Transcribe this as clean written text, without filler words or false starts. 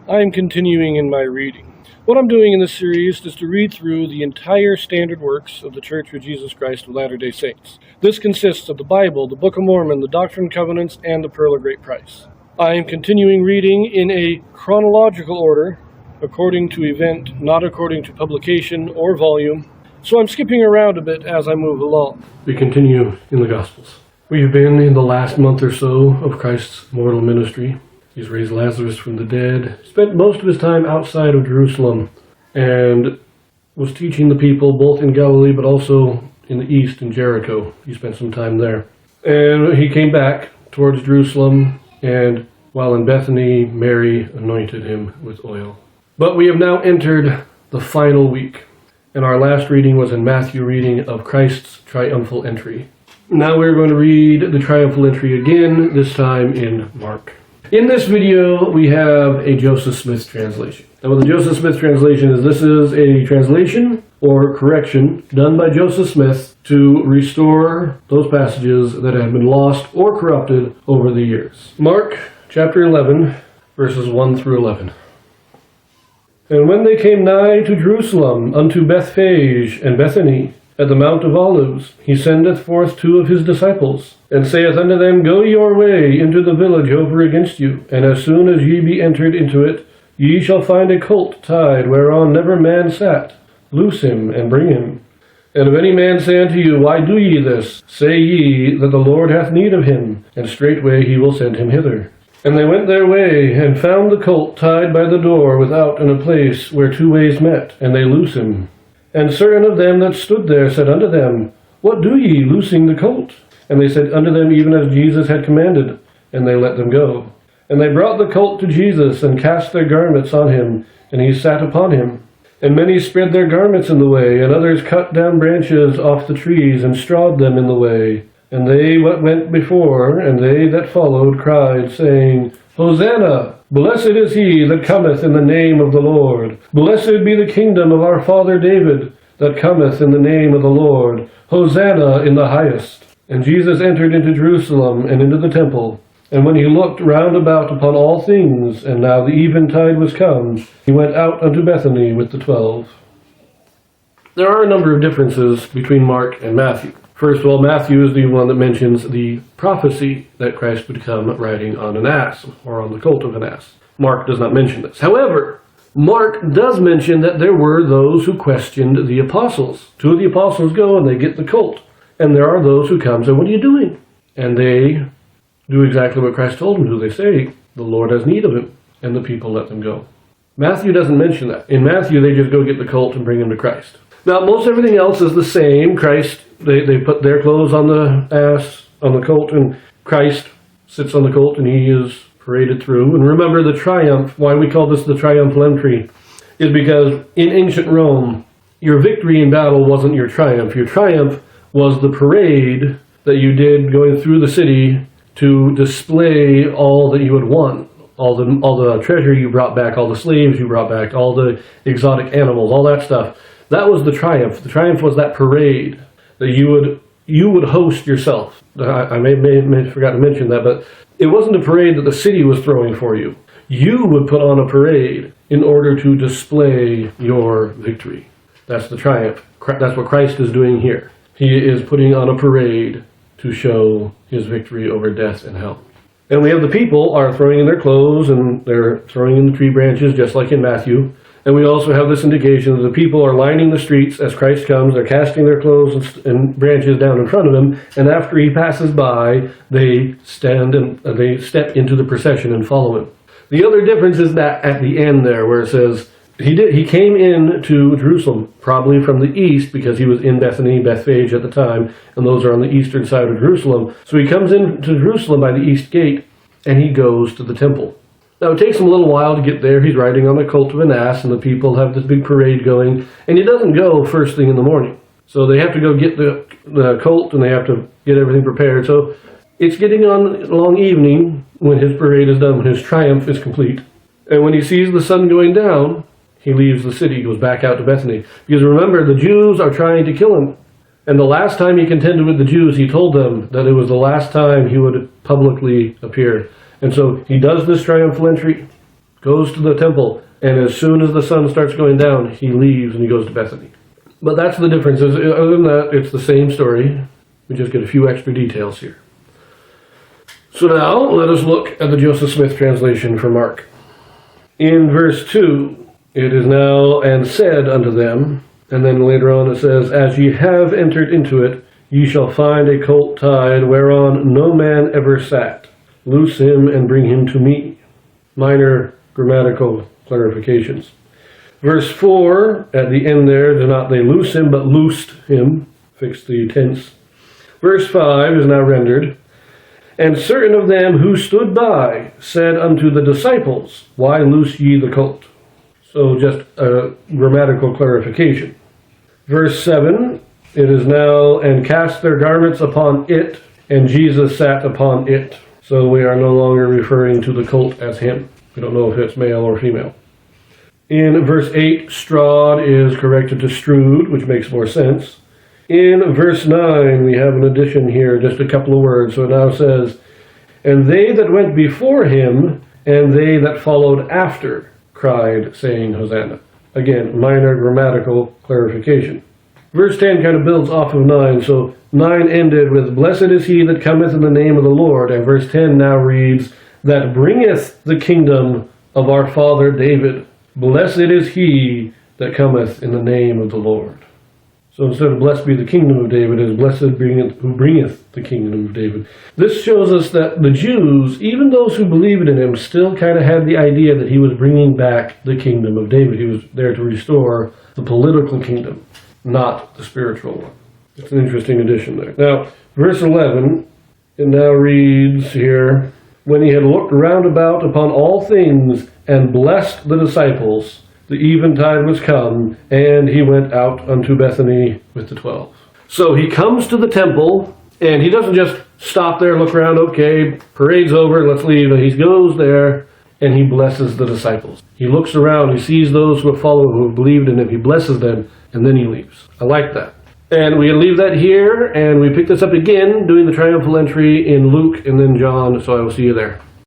I am continuing in my reading. What I'm doing in this series is to read through the entire standard works of the Church of Jesus Christ of Latter-day Saints. This consists of the Bible, the Book of Mormon, the Doctrine and Covenants, and the Pearl of Great Price. I am continuing reading in a chronological order, according to event, not according to publication or volume, so I'm skipping around a bit as I move along. We continue in the Gospels. We have been in the last month or so of Christ's mortal ministry. He's raised Lazarus from the dead, spent most of his time outside of Jerusalem, and was teaching the people both in Galilee but also in the east in Jericho. He spent some time there. And he came back towards Jerusalem, and while in Bethany, Mary anointed him with oil. But we have now entered the final week, and our last reading was in Matthew reading of Christ's triumphal entry. Now we're going to read the triumphal entry again, this time in Mark. In this video, we have a Joseph Smith translation. Now what the Joseph Smith translation is, this is a translation or correction done by Joseph Smith to restore those passages that have been lost or corrupted over the years. Mark chapter 11, verses 1 through 11. And when they came nigh to Jerusalem, unto Bethphage and Bethany, at the Mount of Olives, he sendeth forth two of his disciples, and saith unto them, Go your way into the village over against you, and as soon as ye be entered into it, ye shall find a colt tied, whereon never man sat. Loose him, and bring him. And if any man say unto you, Why do ye this? Say ye that the Lord hath need of him, and straightway he will send him hither. And they went their way, and found the colt tied by the door without in a place where two ways met, and they loose him. And certain of them that stood there said unto them, What do ye, loosing the colt? And they said unto them, Even as Jesus had commanded. And they let them go. And they brought the colt to Jesus, and cast their garments on him, and he sat upon him. And many spread their garments in the way, and others cut down branches off the trees, and strawed them in the way. And they that went before, and they that followed, cried, saying, Hosanna! Blessed is he that cometh in the name of the Lord. Blessed be the kingdom of our father David, that cometh in the name of the Lord. Hosanna in the highest. And Jesus entered into Jerusalem, and into the temple. And when he looked round about upon all things, and now the eventide was come, he went out unto Bethany with the 12. There are a number of differences between Mark and Matthew. First of all, Matthew is the one that mentions the prophecy that Christ would come riding on an ass, or on the colt of an ass. Mark does not mention this. However, Mark does mention that there were those who questioned the apostles. Two of the apostles go and they get the colt. And there are those who come and say, What are you doing? And they do exactly what Christ told them to. They say, The Lord has need of him. And the people let them go. Matthew doesn't mention that. In Matthew, they just go get the colt and bring him to Christ. Now, most everything else is the same. Christ, they put their clothes on the ass, on the colt, and Christ sits on the colt and he is paraded through. And remember the triumph, why we call this the triumphal entry, is because in ancient Rome, your victory in battle wasn't your triumph. Your triumph was the parade that you did going through the city to display all that you had won. All the treasure you brought back, all the slaves you brought back, all the exotic animals, all that stuff. That was the triumph. The triumph was that parade that you would host yourself. I may forgot to mention that, but it wasn't a parade that the city was throwing for you. You would put on a parade in order to display your victory. That's the triumph. That's what Christ is doing here. He is putting on a parade to show his victory over death and hell. And we have the people are throwing in their clothes and they're throwing in the tree branches just like in Matthew. And we also have this indication that the people are lining the streets as Christ comes. They're casting their clothes and branches down in front of him. And after he passes by, they stand and they step into the procession and follow him. The other difference is that at the end there where it says, he came in to Jerusalem, probably from the east because he was in Bethany, Bethphage at the time. And those are on the eastern side of Jerusalem. So he comes into Jerusalem by the east gate and he goes to the temple. Now, it takes him a little while to get there. He's riding on the colt of an ass, and the people have this big parade going. And he doesn't go first thing in the morning. So they have to go get the colt, and they have to get everything prepared. So it's getting on a long evening when his parade is done, when his triumph is complete. And when he sees the sun going down, he leaves the city, goes back out to Bethany. Because remember, the Jews are trying to kill him. And the last time he contended with the Jews, he told them that it was the last time he would publicly appear. And so he does this triumphal entry, goes to the temple, and as soon as the sun starts going down, he leaves and he goes to Bethany. But that's the difference. Other than that, it's the same story. We just get a few extra details here. So now, let us look at the Joseph Smith translation for Mark. In verse 2, it is now, and said unto them, and then later on it says, as ye have entered into it, ye shall find a colt tied, whereon no man ever sat. Loose him and bring him to me. Minor grammatical clarifications. Verse 4, at the end there, do not they loose him, but loosed him. Fix the tense. Verse 5 is now rendered. And certain of them who stood by said unto the disciples, why loose ye the colt? So just a grammatical clarification. Verse 7, it is now, and cast their garments upon it, and Jesus sat upon it. So we are no longer referring to the colt as him. We don't know if it's male or female. In verse 8, strawed is corrected to strewed, which makes more sense. In verse 9, we have an addition here, just a couple of words. So it now says, and they that went before him, and they that followed after, cried, saying, Hosanna. Again, minor grammatical clarification. Verse 10 kind of builds off of 9. So 9 ended with, blessed is he that cometh in the name of the Lord. And verse 10 now reads, that bringeth the kingdom of our father David. Blessed is he that cometh in the name of the Lord. So instead of blessed be the kingdom of David, it is blessed who bringeth the kingdom of David. This shows us that the Jews, even those who believed in him, still kind of had the idea that he was bringing back the kingdom of David. He was there to restore the political kingdom, not the spiritual one. It's an interesting addition there. Now, verse 11, it now reads here, when he had looked round about upon all things and blessed the disciples, the eventide was come, and he went out unto Bethany with the 12. So he comes to the temple, and he doesn't just stop there, look around, okay, parade's over, let's leave. He goes there, and he blesses the disciples. He looks around, he sees those who have followed, who have believed in him, he blesses them, and then he leaves. I like that. And we leave that here, and we pick this up again, doing the triumphal entry in Luke and then John, so I will see you there.